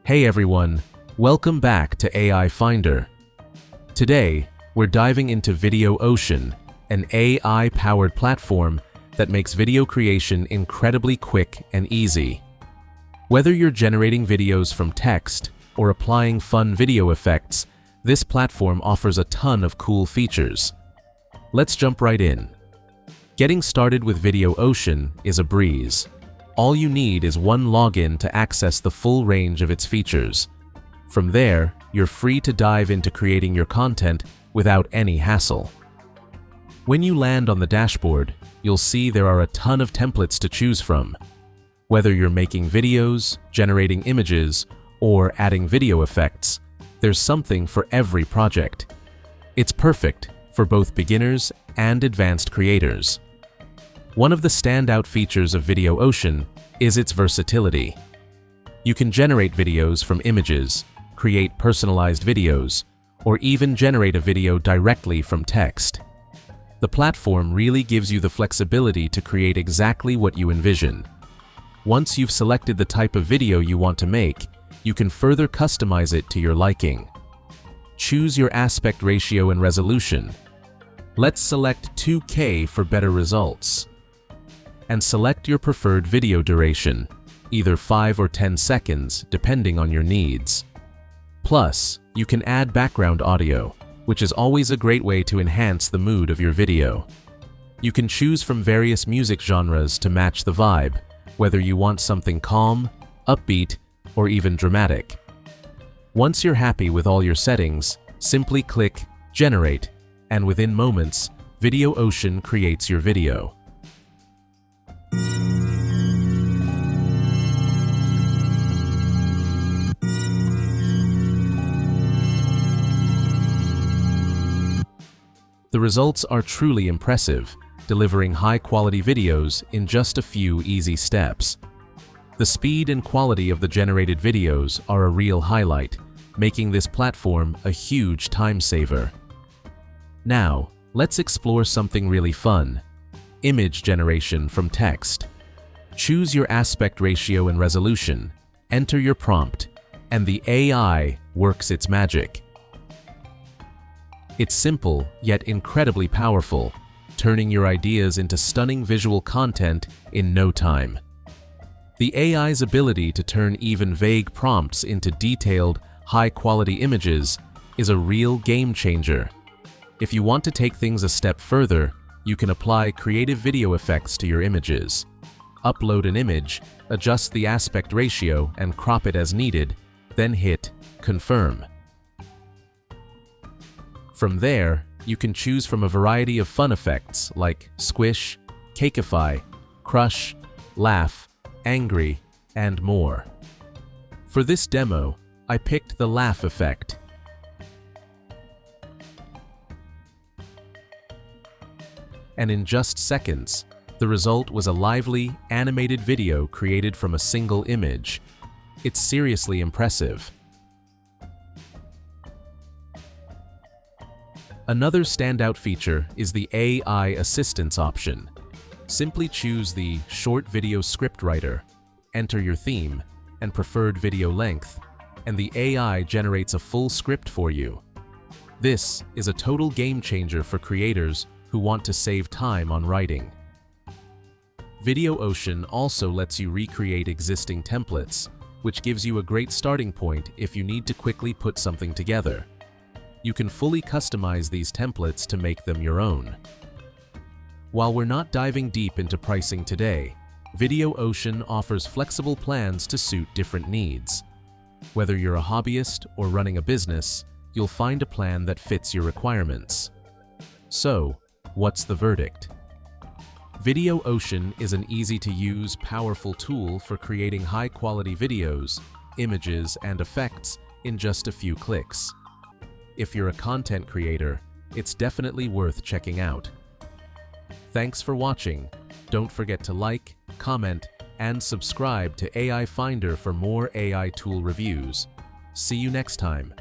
Hey everyone, welcome back to AI Finder. Today, we're diving into Video Ocean, an AI-powered platform that makes video creation incredibly quick and easy. Whether you're generating videos from text or applying fun video effects, this platform offers a ton of cool features. Let's jump right in. Getting started with Video Ocean is a breeze. All you need is one login to access the full range of its features. From there, you're free to dive into creating your content without any hassle. When you land on the dashboard, you'll see there are a ton of templates to choose from. Whether you're making videos, generating images, or adding video effects, there's something for every project. It's perfect for both beginners and advanced creators. One of the standout features of Video Ocean is its versatility. You can generate videos from images, create personalized videos, or even generate a video directly from text. The platform really gives you the flexibility to create exactly what you envision. Once you've selected the type of video you want to make, you can further customize it to your liking. Choose your aspect ratio and resolution. Let's select 2K for better results. And select your preferred video duration, either 5 or 10 seconds, depending on your needs. Plus, you can add background audio, which is always a great way to enhance the mood of your video. You can choose from various music genres to match the vibe, whether you want something calm, upbeat, or even dramatic. Once you're happy with all your settings, simply click Generate, and within moments, Video Ocean creates your video. The results are truly impressive, delivering high-quality videos in just a few easy steps. The speed and quality of the generated videos are a real highlight, making this platform a huge time saver. Now, let's explore something really fun: image generation from text. Choose your aspect ratio and resolution, enter your prompt, and the AI works its magic. It's simple, yet incredibly powerful, turning your ideas into stunning visual content in no time. The AI's ability to turn even vague prompts into detailed, high-quality images is a real game changer. If you want to take things a step further, you can apply creative video effects to your images. Upload an image, adjust the aspect ratio, and crop it as needed, then hit Confirm. From there, you can choose from a variety of fun effects like squish, cakeify, crush, laugh, angry, and more. For this demo, I picked the laugh effect. And in just seconds, the result was a lively, animated video created from a single image. It's seriously impressive. Another standout feature is the AI Assistance option. Simply choose the Short Video Script Writer, enter your theme and preferred video length, and the AI generates a full script for you. This is a total game changer for creators who want to save time on writing. Video Ocean also lets you recreate existing templates, which gives you a great starting point if you need to quickly put something together. You can fully customize these templates to make them your own. While we're not diving deep into pricing today, Video Ocean offers flexible plans to suit different needs. Whether you're a hobbyist or running a business, you'll find a plan that fits your requirements. So, what's the verdict? Video Ocean is an easy-to-use, powerful tool for creating high-quality videos, images, and effects in just a few clicks. If you're a content creator, it's definitely worth checking out. Thanks for watching. Don't forget to like, comment, and subscribe to AI Finder for more AI tool reviews. See you next time.